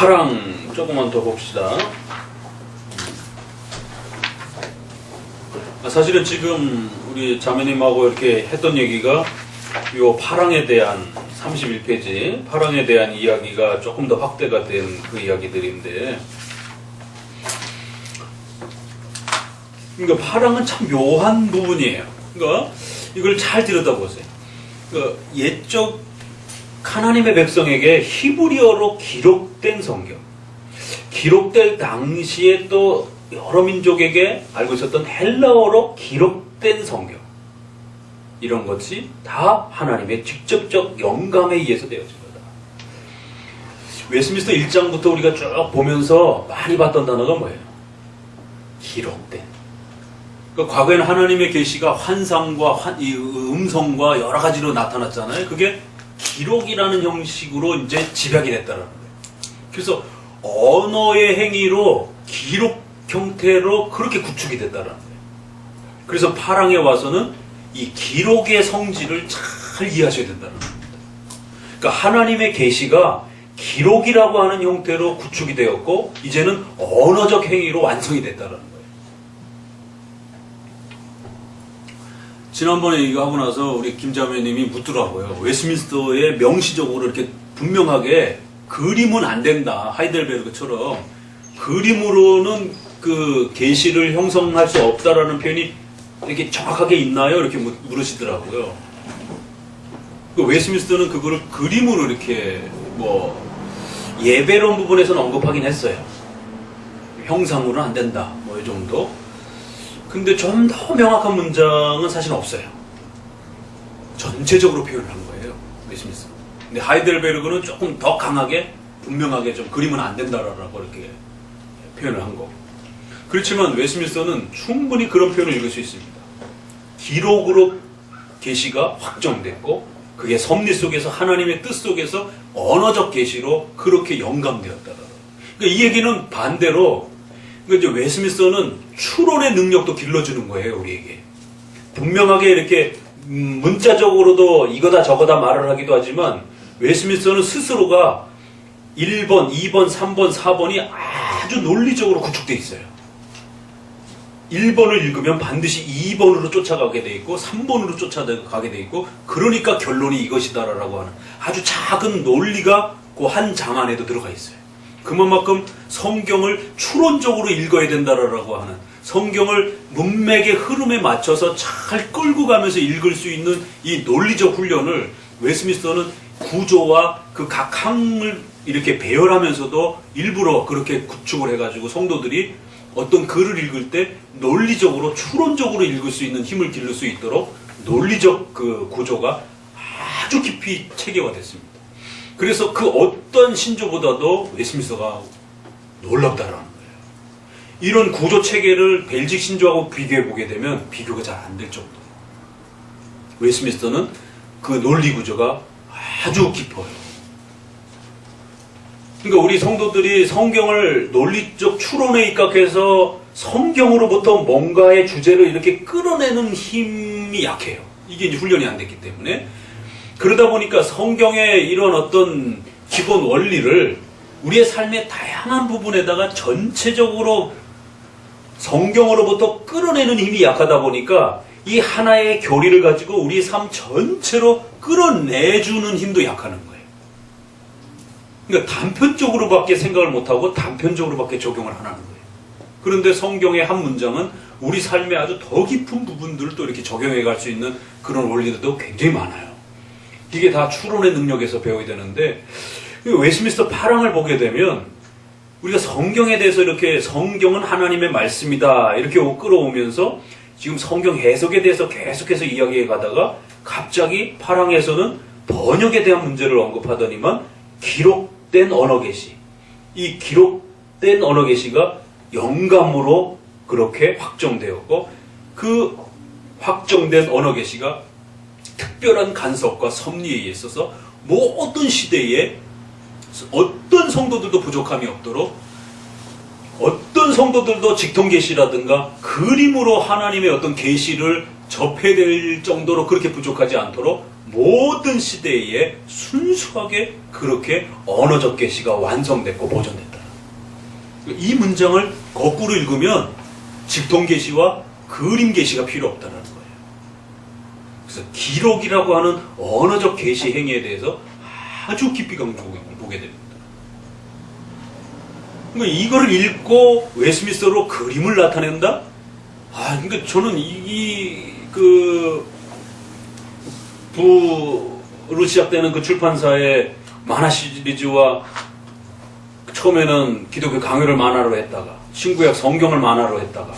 파랑 조금만 더 봅시다. 사실은 지금 우리 자매님하고 이렇게 했던 얘기가 요 파랑에 대한 31페이지 파랑에 대한 이야기가 조금 더 확대가 된 그 이야기들인데, 그러니까 파랑은 참 묘한 부분이에요. 그러니까 이걸 잘 들여다보세요. 그러니까 옛적 하나님의 백성에게 히브리어로 기록된 성경, 기록될 당시에 또 여러 민족에게 알고 있었던 헬라어로 기록된 성경, 이런 것이 다 하나님의 직접적 영감에 의해서 되어진 거다. 웨스민스터 1장부터 우리가 쭉 보면서 많이 봤던 단어가 뭐예요? 기록된. 그러니까 과거에는 하나님의 계시가 환상과 음성과 여러 가지로 나타났잖아요. 그게 기록이라는 형식으로 이제 집약이 됐다는 거예요. 그래서 언어의 행위로 기록 형태로 그렇게 구축이 됐다는 거예요. 그래서 파랑에 와서는 이 기록의 성질을 잘 이해하셔야 된다는 겁니다. 그러니까 하나님의 계시가 기록이라고 하는 형태로 구축이 되었고, 이제는 언어적 행위로 완성이 됐다는 거예요. 지난번에 이거 하고 나서 우리 김자매님이 묻더라고요. 웨스민스터에 명시적으로 이렇게 분명하게 그림은 안 된다, 하이델베르그처럼 그림으로는 그 계시를 형성할 수 없다라는 표현이 이렇게 정확하게 있나요? 이렇게 물으시더라고요. 그 웨스민스터는 그거를 그림으로 이렇게 뭐 예배론 부분에서는 언급하긴 했어요. 형상으로는 안 된다, 뭐 이 정도. 근데 좀 더 명확한 문장은 사실 없어요. 전체적으로 표현을 한 거예요, 웨스민스터. 근데 하이델베르그는 조금 더 강하게 분명하게 좀 그림은 안 된다라고 이렇게 표현을 한 거고. 그렇지만 웨스민스터는 충분히 그런 표현을 읽을 수 있습니다. 기록으로 계시가 확정됐고, 그게 섭리 속에서 하나님의 뜻 속에서 언어적 계시로 그렇게 영감되었다. 그러니까 이 얘기는 반대로, 그러니까 이제 웨스민스터는 추론의 능력도 길러주는 거예요, 우리에게. 분명하게 이렇게 문자적으로도 이거다 저거다 말을 하기도 하지만, 웨스민스터는 스스로가 1번, 2번, 3번, 4번이 아주 논리적으로 구축되어 있어요. 1번을 읽으면 반드시 2번으로 쫓아가게 돼 있고 3번으로 쫓아가게 돼 있고, 그러니까 결론이 이것이다라고 하는 아주 작은 논리가 그 한 장 안에도 들어가 있어요. 그만큼 성경을 추론적으로 읽어야 된다라고 하는, 성경을 문맥의 흐름에 맞춰서 잘 끌고 가면서 읽을 수 있는 이 논리적 훈련을 웨스민스터는 구조와 그 각 항을 이렇게 배열하면서도 일부러 그렇게 구축을 해가지고 성도들이 어떤 글을 읽을 때 논리적으로 추론적으로 읽을 수 있는 힘을 기를 수 있도록 논리적 그 구조가 아주 깊이 체계화됐습니다. 그래서 그 어떤 신조보다도 웨스민스터가 놀랍다라는 거예요. 이런 구조 체계를 벨직 신조하고 비교해 보게 되면 비교가 잘 안 될 정도로 웨스민스터는 그 논리 구조가 아주 깊어요. 그러니까 우리 성도들이 성경을 논리적 추론에 입각해서 성경으로부터 뭔가의 주제를 이렇게 끌어내는 힘이 약해요. 이게 이제 훈련이 안 됐기 때문에. 그러다 보니까 성경의 이런 어떤 기본 원리를 우리의 삶의 다양한 부분에다가 전체적으로 성경으로부터 끌어내는 힘이 약하다 보니까 이 하나의 교리를 가지고 우리 삶 전체로 끌어내주는 힘도 약하는 거예요. 그러니까 단편적으로밖에 생각을 못하고 단편적으로밖에 적용을 안 하는 거예요. 그런데 성경의 한 문장은 우리 삶의 아주 더 깊은 부분들을 또 이렇게 적용해 갈 수 있는 그런 원리들도 굉장히 많아요. 이게 다 추론의 능력에서 배워야 되는데, 웨스민스터 파랑을 보게 되면 우리가 성경에 대해서 이렇게 성경은 하나님의 말씀이다 이렇게 끌어오면서 지금 성경 해석에 대해서 계속해서 이야기해 가다가 갑자기 파랑에서는 번역에 대한 문제를 언급하더니만 기록된 언어 계시, 이 기록된 언어 계시가 영감으로 그렇게 확정되었고, 그 확정된 언어 계시가 특별한 간섭과 섭리에 있어서 모든 시대에 어떤 성도들도 부족함이 없도록, 어떤 성도들도 직통 계시라든가 그림으로 하나님의 어떤 계시를 접해야 될 정도로 그렇게 부족하지 않도록 모든 시대에 순수하게 그렇게 언어적 계시가 완성됐고 보존됐다. 이 문장을 거꾸로 읽으면 직통 계시와 그림 계시가 필요 없다는 거예요. 그래서 기록이라고 하는 언어적 계시 행위에 대해서 아주 깊이 보게 됩니다. 그러니까 이거를 읽고 웨스민스터로 그림을 나타낸다? 그러니까 저는 부로 시작되는 그 출판사의 만화 시리즈와 처음에는 기독교 강요를 만화로 했다가 신구약 성경을 만화로 했다가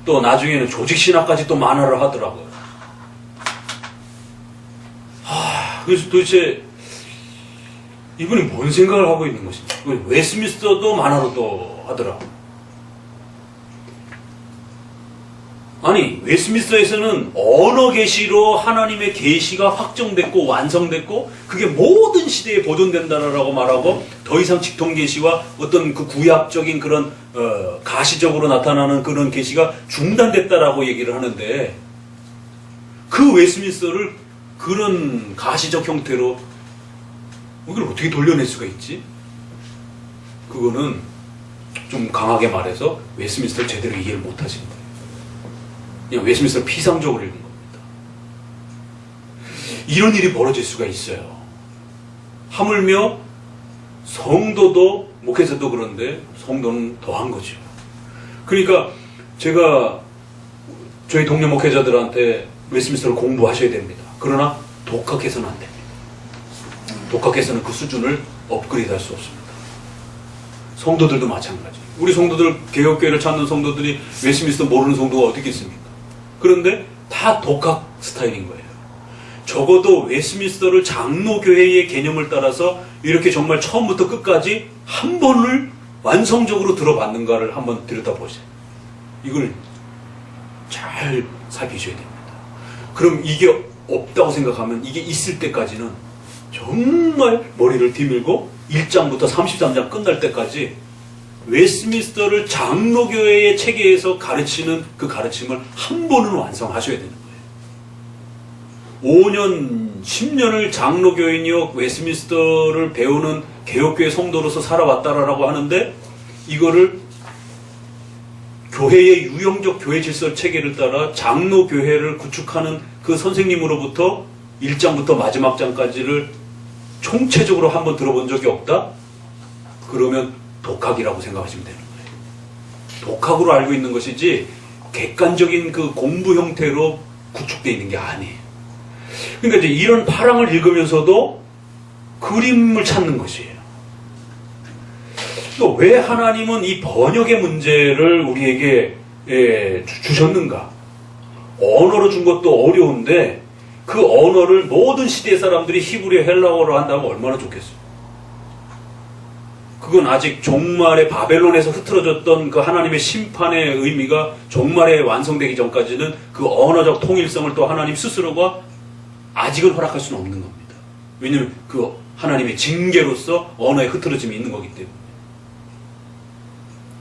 또 나중에는 조직 신학까지 또 만화로 하더라고요. 그래서 도대체 이분이 뭔 생각을 하고 있는 것인지. 웨스민스터도 만화로 또 하더라고요. 아니, 웨스민스터에서는 언어 계시로 하나님의 계시가 확정됐고 완성됐고 그게 모든 시대에 보존된다라고 말하고 더 이상 직통 계시와 어떤 그 구약적인 그런 가시적으로 나타나는 그런 계시가 중단됐다라고 얘기를 하는데 그 웨스민스터를 그런 가시적 형태로 이걸 어떻게 돌려낼 수가 있지? 그거는 좀 강하게 말해서 웨스민스터를 제대로 이해를 못하신 거예요. 그냥 웨스민스터를 피상적으로 읽은 겁니다. 이런 일이 벌어질 수가 있어요. 하물며 성도도 목회자도 그런데 성도는 더한 거죠. 그러니까 제가 저희 동료 목회자들한테 웨스민스터를 공부하셔야 됩니다. 그러나 독학해서는 안 됩니다. 독학해서는 그 수준을 업그레이드할 수 없습니다. 성도들도 마찬가지. 우리 성도들, 개혁교회를 찾는 성도들이 웨스민스터 모르는 성도가 어떻게 있습니까? 그런데 다 독학 스타일인 거예요. 적어도 웨스민스터를 장로교회의 개념을 따라서 이렇게 정말 처음부터 끝까지 한 번을 완성적으로 들어봤는가를 한번 들여다보세요. 이걸 잘 살피셔야 됩니다. 그럼 이게 없다고 생각하면 이게 있을 때까지는 정말 머리를 디밀고 1장부터 33장 끝날 때까지 웨스민스터를 장로교회의 체계에서 가르치는 그 가르침을 한 번은 완성하셔야 되는 거예요. 5년, 10년을 장로교인이요 웨스민스터를 배우는 개혁교회 성도로서 살아왔다라고 하는데 이거를 교회의 유형적 교회 질서 체계를 따라 장로교회를 구축하는 그 선생님으로부터 1장부터 마지막 장까지를 총체적으로 한번 들어본 적이 없다? 그러면 독학이라고 생각하시면 되는 거예요. 독학으로 알고 있는 것이지 객관적인 그 공부 형태로 구축되어 있는 게 아니에요. 그러니까 이제 이런 파랑을 읽으면서도 그림을 찾는 것이에요. 또 왜 하나님은 이 번역의 문제를 우리에게 주셨는가? 언어로 준 것도 어려운데 그 언어를 모든 시대 사람들이 히브리 헬라어로 한다면 얼마나 좋겠어요. 그건 아직 종말의 바벨론에서 흐트러졌던 그 하나님의 심판의 의미가 종말에 완성되기 전까지는 그 언어적 통일성을 또 하나님 스스로가 아직은 허락할 수는 없는 겁니다. 왜냐하면 그 하나님의 징계로서 언어의 흐트러짐이 있는 거기 때문에.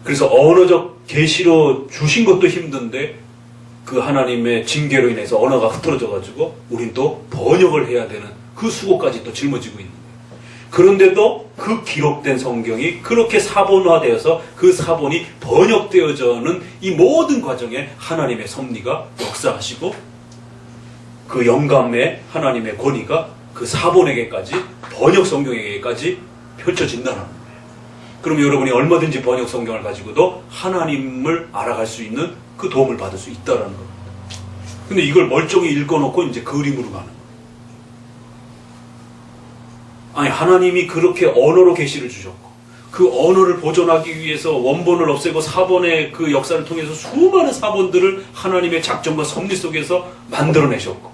그래서 언어적 계시로 주신 것도 힘든데 그 하나님의 징계로 인해서 언어가 흐트러져가지고 우린 또 번역을 해야 되는 그 수고까지 또 짊어지고 있는 거예요. 그런데도 그 기록된 성경이 그렇게 사본화되어서 그 사본이 번역되어져는 이 모든 과정에 하나님의 섭리가 역사하시고 그 영감의 하나님의 권위가 그 사본에게까지 번역 성경에게까지 펼쳐진다는 거예요. 그럼 여러분이 얼마든지 번역 성경을 가지고도 하나님을 알아갈 수 있는 그 도움을 받을 수 있다는 겁니다. 근데 이걸 멀쩡히 읽어놓고 이제 그림으로 가는 거예요. 아니, 하나님이 그렇게 언어로 계시를 주셨고 그 언어를 보존하기 위해서 원본을 없애고 사본의 그 역사를 통해서 수많은 사본들을 하나님의 작정과 섭리 속에서 만들어내셨고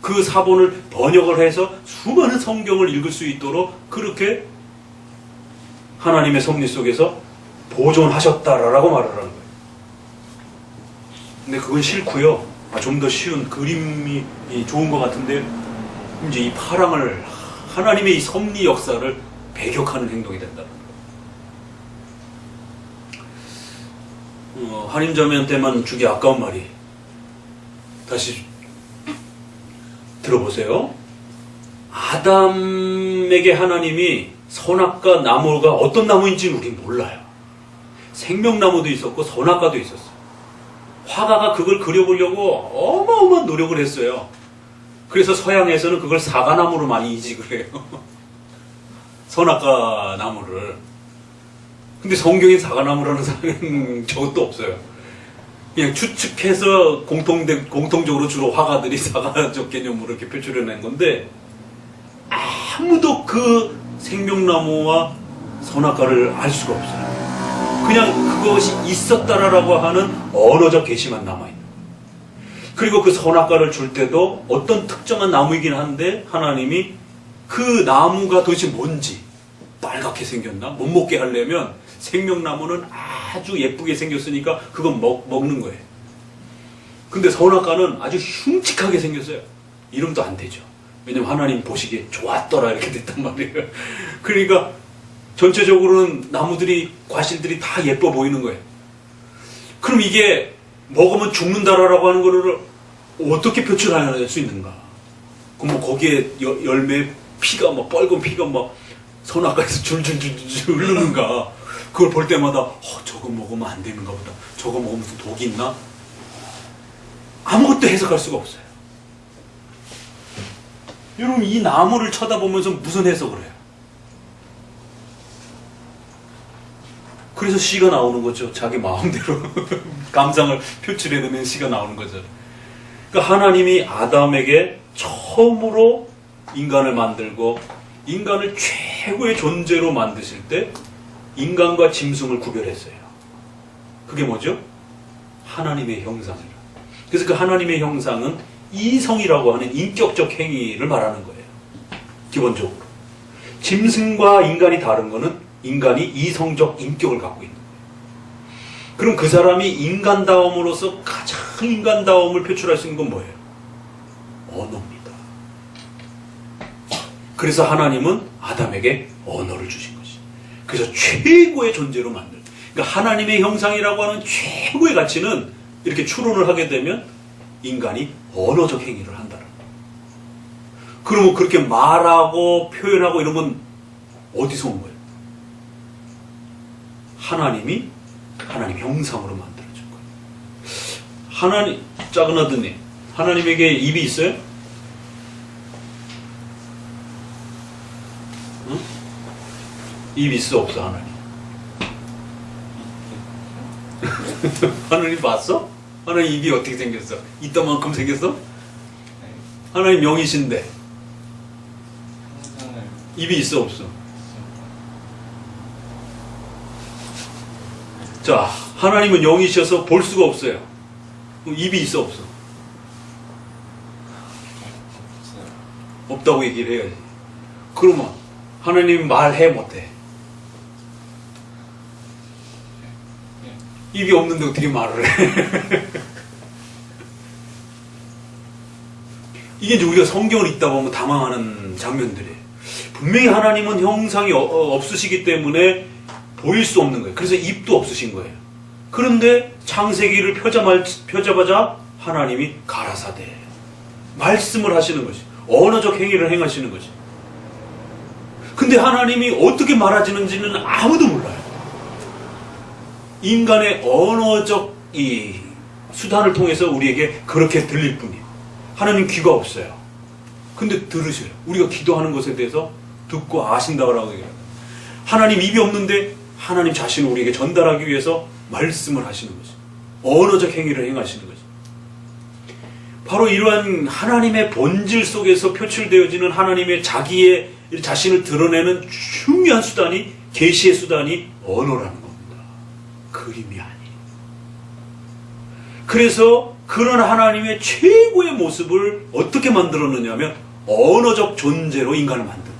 그 사본을 번역을 해서 수많은 성경을 읽을 수 있도록 그렇게 하나님의 섭리 속에서 보존하셨다라고 말을 하는 거예요. 근데 그건 싫고요. 좀 더 쉬운 그림이 좋은 것 같은데 이제 이 파랑을 하나님의 이 섭리 역사를 배격하는 행동이 된다는 거예요. 한임자매한테만 주기 아까운 말이 다시 들어보세요. 아담에게 하나님이 선악과 나무가 어떤 나무인지는 우린 몰라요. 생명나무도 있었고 선악과도 있었어요. 화가가 그걸 그려보려고 어마어마한 노력을 했어요. 그래서 서양에서는 그걸 사과나무로 많이 이직을 해요. 선악과 나무를. 근데 성경에 사과나무라는 사람은 저것도 없어요. 그냥 추측해서 공통적으로 주로 화가들이 사과적 개념으로 이렇게 표출해낸 건데, 아무도 그 생명나무와 선악과를 알 수가 없어요. 그냥 그것이 있었다라고 하는 언어적 계시만 남아있는. 그리고 그 선악과를 줄 때도 어떤 특정한 나무이긴 한데 하나님이 그 나무가 도대체 뭔지, 빨갛게 생겼나? 못 먹게 하려면 생명나무는 아주 예쁘게 생겼으니까 그건 먹는 거예요. 근데 선악과는 아주 흉측하게 생겼어요. 이러면 안 되죠. 왜냐면 하나님 보시기에 좋았더라 이렇게 됐단 말이에요. 그러니까 전체적으로는 나무들이, 과실들이 다 예뻐 보이는 거예요. 그럼 이게 먹으면 죽는다라고 하는 거를 어떻게 표출할 수 있는가? 그럼 뭐 거기에 열매 피가 막 뻘건 피가 막 선악과에서 줄줄줄줄 흐르는가? 그걸 볼 때마다 저거 먹으면 안 되는가 보다. 저거 먹으면 무슨 독이 있나? 아무것도 해석할 수가 없어요. 여러분, 이 나무를 쳐다보면서 무슨 해석을 해요? 그래서 시가 나오는 거죠. 자기 마음대로 감상을 표출해내는 시가 나오는 거죠. 그러니까 하나님이 아담에게 처음으로 인간을 만들고 인간을 최고의 존재로 만드실 때 인간과 짐승을 구별했어요. 그게 뭐죠? 하나님의 형상이라. 그래서 그 하나님의 형상은 이성이라고 하는 인격적 행위를 말하는 거예요. 기본적으로. 짐승과 인간이 다른 거는 인간이 이성적 인격을 갖고 있는 거예요. 그럼 그 사람이 인간다움으로서 가장 인간다움을 표출할 수 있는 건 뭐예요? 언어입니다. 그래서 하나님은 아담에게 언어를 주신 것이. 그래서 최고의 존재로 만들. 그러니까 하나님의 형상이라고 하는 최고의 가치는 이렇게 추론을 하게 되면 인간이 언어적 행위를 한다는 거예요. 그러면 그렇게 말하고 표현하고 이런 건 어디서 온 거예요? 하나님이 하나님 형상으로 만들어준 거예요. 하나님, 작은 아드님, 하나님에게 입이 있어요? 응? 입 있어 없어 하나님? 하나님 봤어? 하나님 입이 어떻게 생겼어? 있던 만큼 생겼어? 하나님 영이신데 입이 있어 없어? 자, 하나님은 영이셔서 볼 수가 없어요. 그럼 입이 있어 없어? 없다고 얘기를 해야지. 그러면 하나님 말해 못해? 입이 없는데 어떻게 말을 해? 이게 이제 우리가 성경을 읽다 보면 당황하는 장면들이에요. 분명히 하나님은 형상이 없으시기 때문에 보일 수 없는 거예요. 그래서 입도 없으신 거예요. 그런데 창세기를 펴자마자 하나님이 가라사대 말씀을 하시는 것이, 언어적 행위를 행하시는 것이. 근데 하나님이 어떻게 말하시는지는 아무도 몰라요. 인간의 언어적 이 수단을 통해서 우리에게 그렇게 들릴 뿐이에요. 하나님 귀가 없어요. 근데 들으셔요. 우리가 기도하는 것에 대해서 듣고 아신다고 얘기해요. 하나님 입이 없는데 하나님 자신을 우리에게 전달하기 위해서 말씀을 하시는 거죠. 언어적 행위를 행하시는 거죠. 바로 이러한 하나님의 본질 속에서 표출되어지는 하나님의 자기의 자신을 드러내는 중요한 수단이, 계시의 수단이 언어라는 겁니다. 그림이 아니에요. 그래서 그런 하나님의 최고의 모습을 어떻게 만들었느냐 하면 언어적 존재로 인간을 만든 거예요.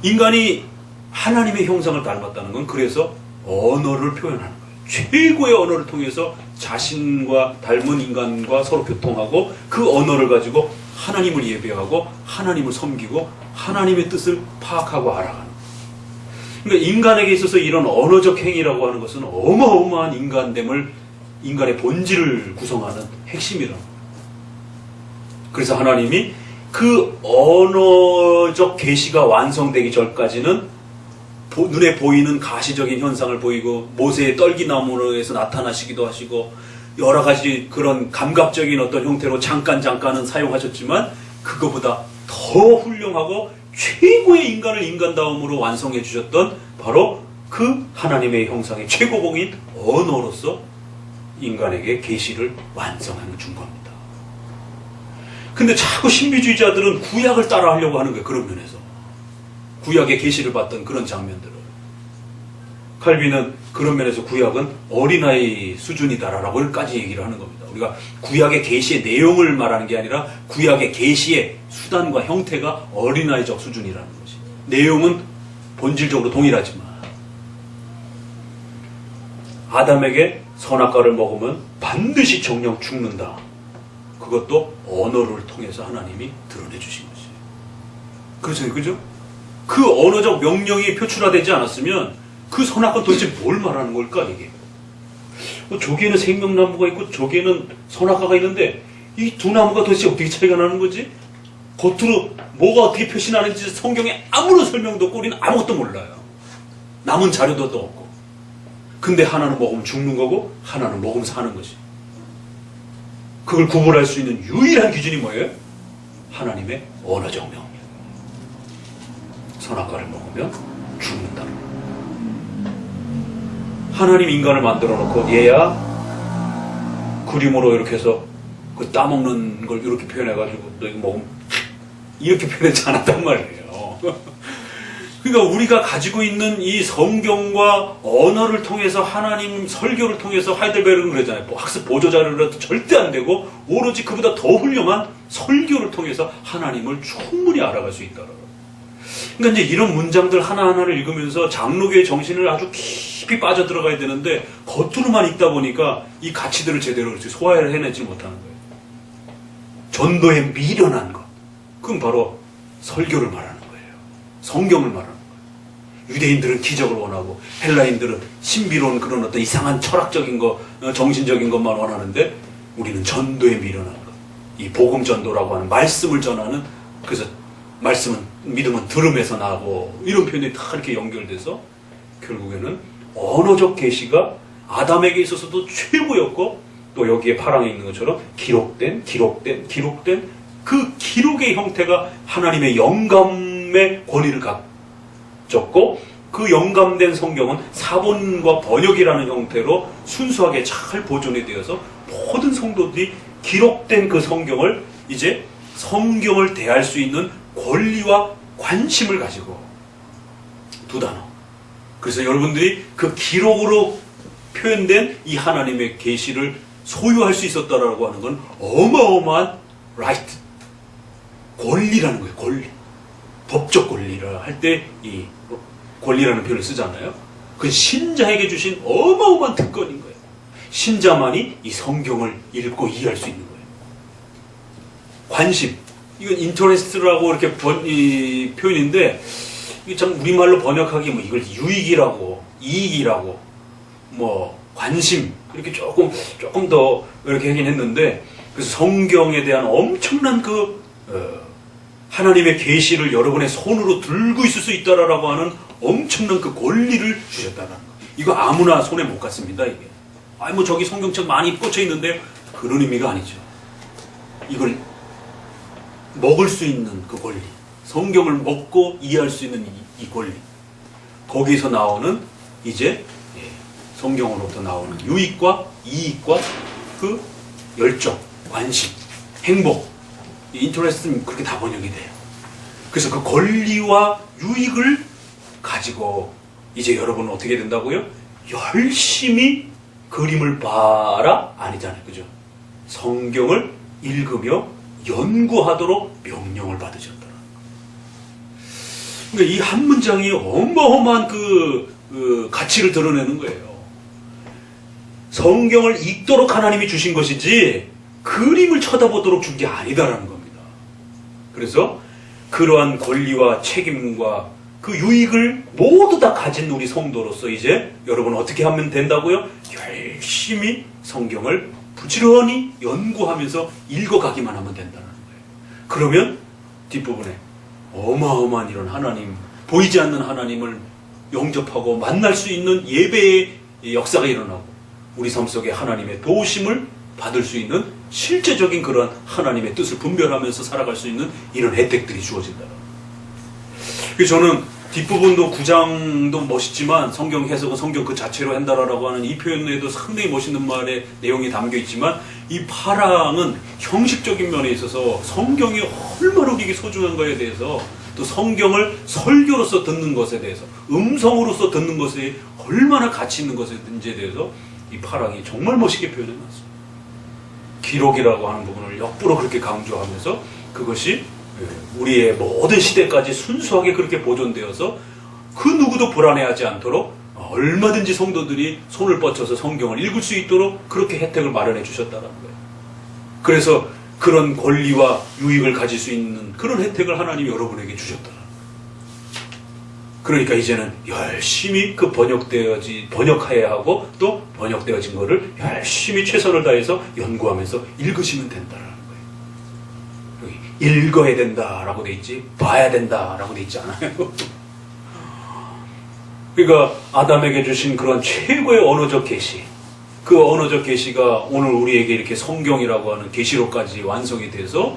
인간이 하나님의 형상을 닮았다는 건 그래서 언어를 표현하는 거예요. 최고의 언어를 통해서 자신과 닮은 인간과 서로 교통하고 그 언어를 가지고 하나님을 예배하고 하나님을 섬기고 하나님의 뜻을 파악하고 알아가는 거예요. 그러니까 인간에게 있어서 이런 언어적 행위라고 하는 것은 어마어마한 인간됨을, 인간의 본질을 구성하는 핵심이라는 거예요. 그래서 하나님이 그 언어적 계시가 완성되기 전까지는 눈에 보이는 가시적인 현상을 보이고 모세의 떨기나무에서 나타나시기도 하시고 여러 가지 그런 감각적인 어떤 형태로 잠깐은 사용하셨지만 그거보다 더 훌륭하고 최고의 인간을 인간다움으로 완성해 주셨던 바로 그 하나님의 형상의 최고봉인 언어로서 인간에게 계시를 완성해 준 겁니다. 근데 자꾸 신비주의자들은 구약을 따라하려고 하는 거예요. 그런 면에서. 구약의 계시를 봤던 그런 장면들을. 칼빈은 그런 면에서 구약은 어린아이 수준이다라고까지 얘기를 하는 겁니다. 우리가 구약의 계시의 내용을 말하는 게 아니라 구약의 계시의 수단과 형태가 어린아이적 수준이라는 것이. 내용은 본질적으로 동일하지만 아담에게 선악과를 먹으면 반드시 정령 죽는다. 그것도 언어를 통해서 하나님이 드러내 주신 것이에요. 그렇죠, 그죠? 그 언어적 명령이 표출화되지 않았으면 그 선악과는 도대체 뭘 말하는 걸까 이게? 저기에는 생명나무가 있고 저기에는 선악과가 있는데 이 두 나무가 도대체 어떻게 차이가 나는 거지? 겉으로 뭐가 어떻게 표시나는지 성경에 아무런 설명도 없고 우리는 아무것도 몰라요. 남은 자료도 없고. 근데 하나는 먹으면 죽는 거고 하나는 먹으면 사는 것이. 그걸 구분할 수 있는 유일한 기준이 뭐예요? 하나님의 언어적 명령. 선악과를 먹으면 죽는다. 하나님 인간을 만들어 놓고 얘야 그림으로 이렇게 해서 그 따먹는 걸 이렇게 표현해가지고 너 이거 먹으면 이렇게 표현하지 않았단 말이에요. 그러니까 우리가 가지고 있는 이 성경과 언어를 통해서 하나님 설교를 통해서 하이델베르는 그러잖아요. 학습 보조자료라도 절대 안 되고 오로지 그보다 더 훌륭한 설교를 통해서 하나님을 충분히 알아갈 수 있다라고. 그러니까 이제 이런 문장들 하나하나를 읽으면서 장로교의 정신을 아주 깊이 빠져들어가야 되는데 겉으로만 읽다 보니까 이 가치들을 제대로 소화를 해내지 못하는 거예요. 전도에 미련한 것. 그건 바로 설교를 말하는 거예요. 성경을 말하는 거예요. 유대인들은 기적을 원하고 헬라인들은 신비로운 그런 어떤 이상한 철학적인 것, 정신적인 것만 원하는데 우리는 전도에 미련한 것. 이 복음 전도라고 하는 말씀을 전하는 그래서 말씀은 믿음은 들음에서 나고 이런 표현이 다 이렇게 연결돼서 결국에는 언어적 계시가 아담에게 있어서도 최고였고 또 여기에 파랑에 있는 것처럼 기록된 그 기록의 형태가 하나님의 영감의 권위를 가졌고 그 영감된 성경은 사본과 번역이라는 형태로 순수하게 잘 보존이 되어서 모든 성도들이 기록된 그 성경을 이제 성경을 대할 수 있는 권리와 관심을 가지고 두 단어. 그래서 여러분들이 그 기록으로 표현된 이 하나님의 계시를 소유할 수 있었다라고 하는 건 어마어마한 라이트, 권리라는 거예요. 권리. 법적 권리라 할 때 이 권리라는 표현을 쓰잖아요. 그건 신자에게 주신 어마어마한 특권인 거예요. 신자만이 이 성경을 읽고 이해할 수 있는 거예요. 관심. 이건 인터레스트라고 이렇게 이 표현인데 이게 참 우리말로 번역하기 뭐 이걸 유익이라고 이익이라고 뭐 관심 이렇게 조금 더 이렇게 하긴 했는데 그래서 성경에 대한 엄청난 그 하나님의 계시를 여러분의 손으로 들고 있을 수 있다라고 하는 엄청난 그 권리를 주셨다는 거. 이거 아무나 손에 못 갖습니다 이게. 아니 뭐 저기 성경책 많이 꽂혀 있는데 그런 의미가 아니죠. 이걸 먹을 수 있는 그 권리, 성경을 먹고 이해할 수 있는 이 권리, 거기서 나오는 이제 성경으로부터 나오는 유익과 이익과 그 열정, 관심, 행복, 인터레스트는 그렇게 다 번역이 돼요. 그래서 그 권리와 유익을 가지고 이제 여러분은 어떻게 된다고요? 열심히 그림을 봐라? 아니잖아요. 그죠? 성경을 읽으며 연구하도록 명령을 받으셨더라. 그러니까 이 한 문장이 어마어마한 그 가치를 드러내는 거예요. 성경을 읽도록 하나님이 주신 것이지 그림을 쳐다보도록 준 게 아니다라는 겁니다. 그래서 그러한 권리와 책임과 그 유익을 모두 다 가진 우리 성도로서 이제 여러분은 어떻게 하면 된다고요? 열심히 성경을 부지런히 연구하면서 읽어가기만 하면 된다는 거예요. 그러면 뒷부분에 어마어마한 이런 하나님, 보이지 않는 하나님을 영접하고 만날 수 있는 예배의 역사가 일어나고 우리 삶 속에 하나님의 도우심을 받을 수 있는 실제적인 그런 하나님의 뜻을 분별하면서 살아갈 수 있는 이런 혜택들이 주어진다. 그래서 저는 뒷부분도 9장도 멋있지만 성경 해석은 성경 그 자체로 한다라고 하는 이 표현에도 상당히 멋있는 말의 내용이 담겨 있지만 이 파랑은 형식적인 면에 있어서 성경이 얼마나 우리에게 소중한 거에 대해서 또 성경을 설교로서 듣는 것에 대해서 음성으로서 듣는 것에 얼마나 가치 있는 것인지에 대해서 이 파랑이 정말 멋있게 표현해놨어요. 기록이라고 하는 부분을 역부로 그렇게 강조하면서 그것이 우리의 모든 시대까지 순수하게 그렇게 보존되어서 그 누구도 불안해하지 않도록 얼마든지 성도들이 손을 뻗쳐서 성경을 읽을 수 있도록 그렇게 혜택을 마련해 주셨다는 거예요. 그래서 그런 권리와 유익을 가질 수 있는 그런 혜택을 하나님이 여러분에게 주셨다. 그러니까 이제는 열심히 그 번역해야 하고 또 번역되어진 거를 열심히 최선을 다해서 연구하면서 읽으시면 된다는 거예요. 여기 읽어야 된다라고 돼 있지 봐야 된다라고 돼 있지 않아요. 그러니까 아담에게 주신 그런 최고의 언어적 계시, 그 언어적 계시가 오늘 우리에게 이렇게 성경이라고 하는 계시록까지 완성이 돼서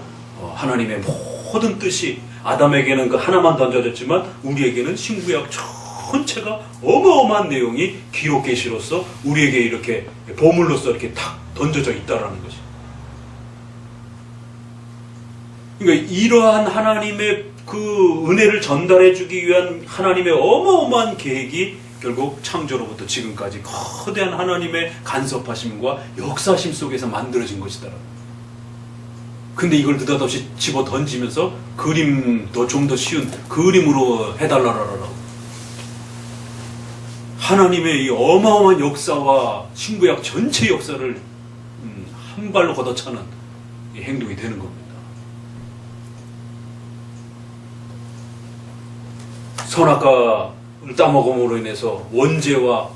하나님의 모든 뜻이 아담에게는 그 하나만 던져졌지만 우리에게는 신구약 전체가 어마어마한 내용이 기록 계시로서 우리에게 이렇게 보물로서 이렇게 탁 던져져 있다라는 것이. 그러니까 이러한 하나님의 그 은혜를 전달해주기 위한 하나님의 어마어마한 계획이 결국 창조로부터 지금까지 거대한 하나님의 간섭하심과 역사심 속에서 만들어진 것이다. 근데 이걸 느닷없이 집어 던지면서 그림도 좀 더 쉬운 그림으로 해달라라라고. 하나님의 이 어마어마한 역사와 신구약 전체 역사를 한 발로 걷어차는 이 행동이 되는 겁니다. 선악과를 따먹음으로 인해서 원죄와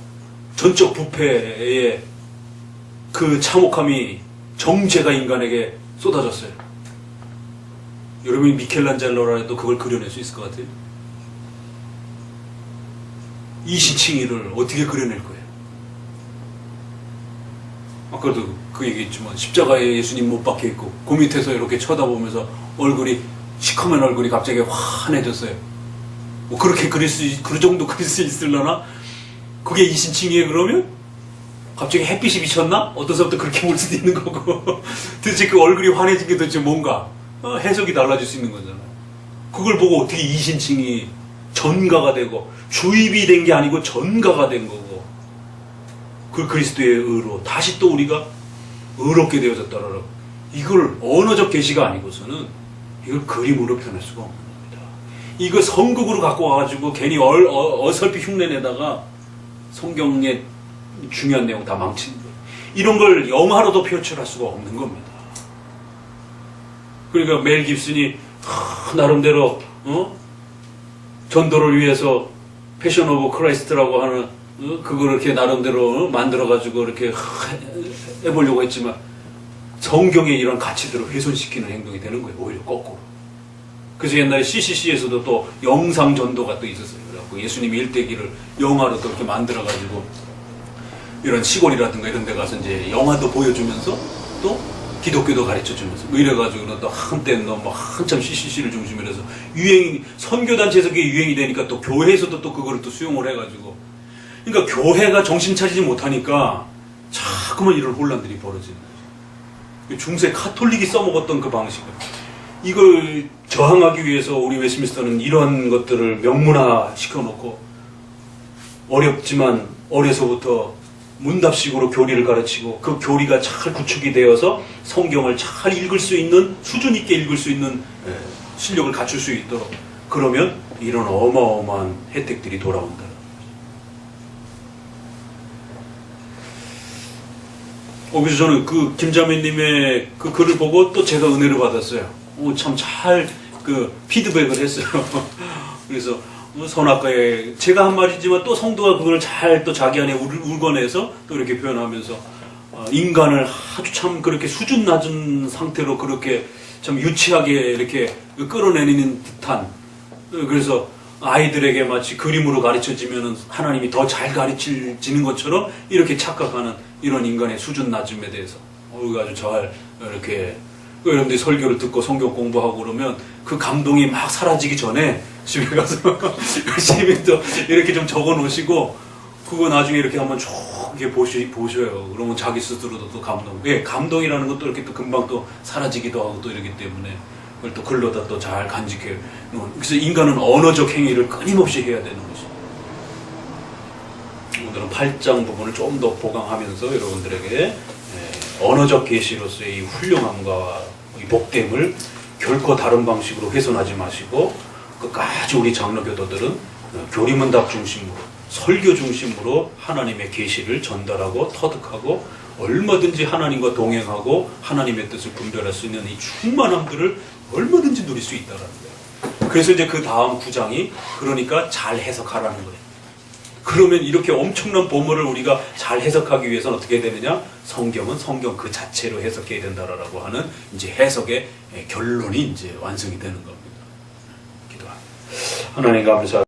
전적 부패의 그 참혹함이 정죄가 인간에게 쏟아졌어요. 여러분이 미켈란젤로라도 그걸 그려낼 수 있을 것 같아요. 이신칭의를 어떻게 그려낼 거예요? 아까도 그 얘기했지만 십자가에 예수님 못 박혀 있고 그 밑에서 이렇게 쳐다보면서 얼굴이 시커먼 얼굴이 갑자기 환해졌어요. 뭐 그렇게 그 정도 그릴 수 있으려나? 그게 이신칭의에 그러면? 갑자기 햇빛이 비쳤나? 어떤 사람도 그렇게 볼 수도 있는 거고. 도대체 그 얼굴이 환해진 게 도대체 뭔가? 해석이 달라질 수 있는 거잖아요. 그걸 보고 어떻게 이신칭이 전가가 되고 주입이 된 게 아니고 전가가 된 거고 그 그리스도의 의로 다시 또 우리가 의롭게 되어졌다라고. 이걸 언어적 계시가 아니고서는 이걸 그림으로 표현할 수가 없는 겁니다. 이거 성극으로 갖고 와가지고 괜히 어설피 흉내내다가 성경의 중요한 내용 다 망치는 거예요. 이런 걸 영화로도 표출할 수가 없는 겁니다. 그러니까 멜 깁슨이 나름대로 전도를 위해서 패션 오브 크라이스트라고 하는 그걸 이렇게 나름대로 만들어가지고 이렇게 해보려고 했지만 성경의 이런 가치들을 훼손시키는 행동이 되는 거예요. 오히려 거꾸로. 그래서 옛날에 CCC에서도 또 영상 전도가 또 있었어요. 그래갖고 예수님의 일대기를 영화로 또 이렇게 만들어가지고 이런 시골이라든가 이런 데 가서 이제 영화도 보여주면서 또 기독교도 가르쳐주면서 뭐 이래가지고 또 한때는 뭐 한참 CCC를 중심으로 해서 선교단체에서 그게 유행이 되니까 또 교회에서도 또 그거를 또 수용을 해가지고 그러니까 교회가 정신 차리지 못하니까 자꾸만 이런 혼란들이 벌어지는 거죠. 중세 카톨릭이 써먹었던 그 방식을 이걸 저항하기 위해서 우리 웨스트민스터는 이런 것들을 명문화 시켜놓고 어렵지만 어려서부터 문답식으로 교리를 가르치고 그 교리가 잘 구축이 되어서 성경을 잘 읽을 수 있는 수준 있게 읽을 수 있는 실력을 갖출 수 있도록 그러면 이런 어마어마한 혜택들이 돌아온다. 그래서 저는 그 김자매님의 그 글을 보고 또 제가 은혜를 받았어요. 참 잘 그 피드백을 했어요. 그래서 선악과에 제가 한 말이지만 또 성도가 그걸 잘 또 자기 안에 울거내서 또 이렇게 표현하면서 인간을 아주 참 그렇게 수준 낮은 상태로 그렇게 참 유치하게 이렇게 끌어내리는 듯한, 그래서 아이들에게 마치 그림으로 가르쳐지면 하나님이 더 잘 가르치는 것처럼 이렇게 착각하는 이런 인간의 수준 낮음에 대해서 우리가 아주 잘 이렇게, 여러분들이 설교를 듣고 성경 공부하고 그러면 그 감동이 막 사라지기 전에 집에 가서 열심히 또 이렇게 좀 적어 놓으시고 그거 나중에 이렇게 한번 쭉 이렇게 보셔요. 그러면 자기 스스로도 또 감동이라는 것도 이렇게 또 금방 또 사라지기도 하고 또 이러기 때문에 그걸 또 글로다 또 잘 간직해 놓은. 그래서 인간은 언어적 행위를 끊임없이 해야 되는 것이. 오늘은 8장 부분을 좀 더 보강하면서 여러분들에게 언어적 계시로서의 이 훌륭함과 이 복됨을 결코 다른 방식으로 훼손하지 마시고 끝까지 우리 장로교도들은 교리문답 중심으로 설교 중심으로 하나님의 계시를 전달하고 터득하고 얼마든지 하나님과 동행하고 하나님의 뜻을 분별할 수 있는 이 충만함들을 얼마든지 누릴 수 있다는 거예요. 그래서 이제 그 다음 9장이 그러니까 잘 해석하라는 거예요. 그러면 이렇게 엄청난 보물을 우리가 잘 해석하기 위해서는 어떻게 해야 되느냐? 성경은 성경 그 자체로 해석해야 된다라고 하는 이제 해석의 결론이 이제 완성이 되는 겁니다. 기도합니다. 하나님 감사.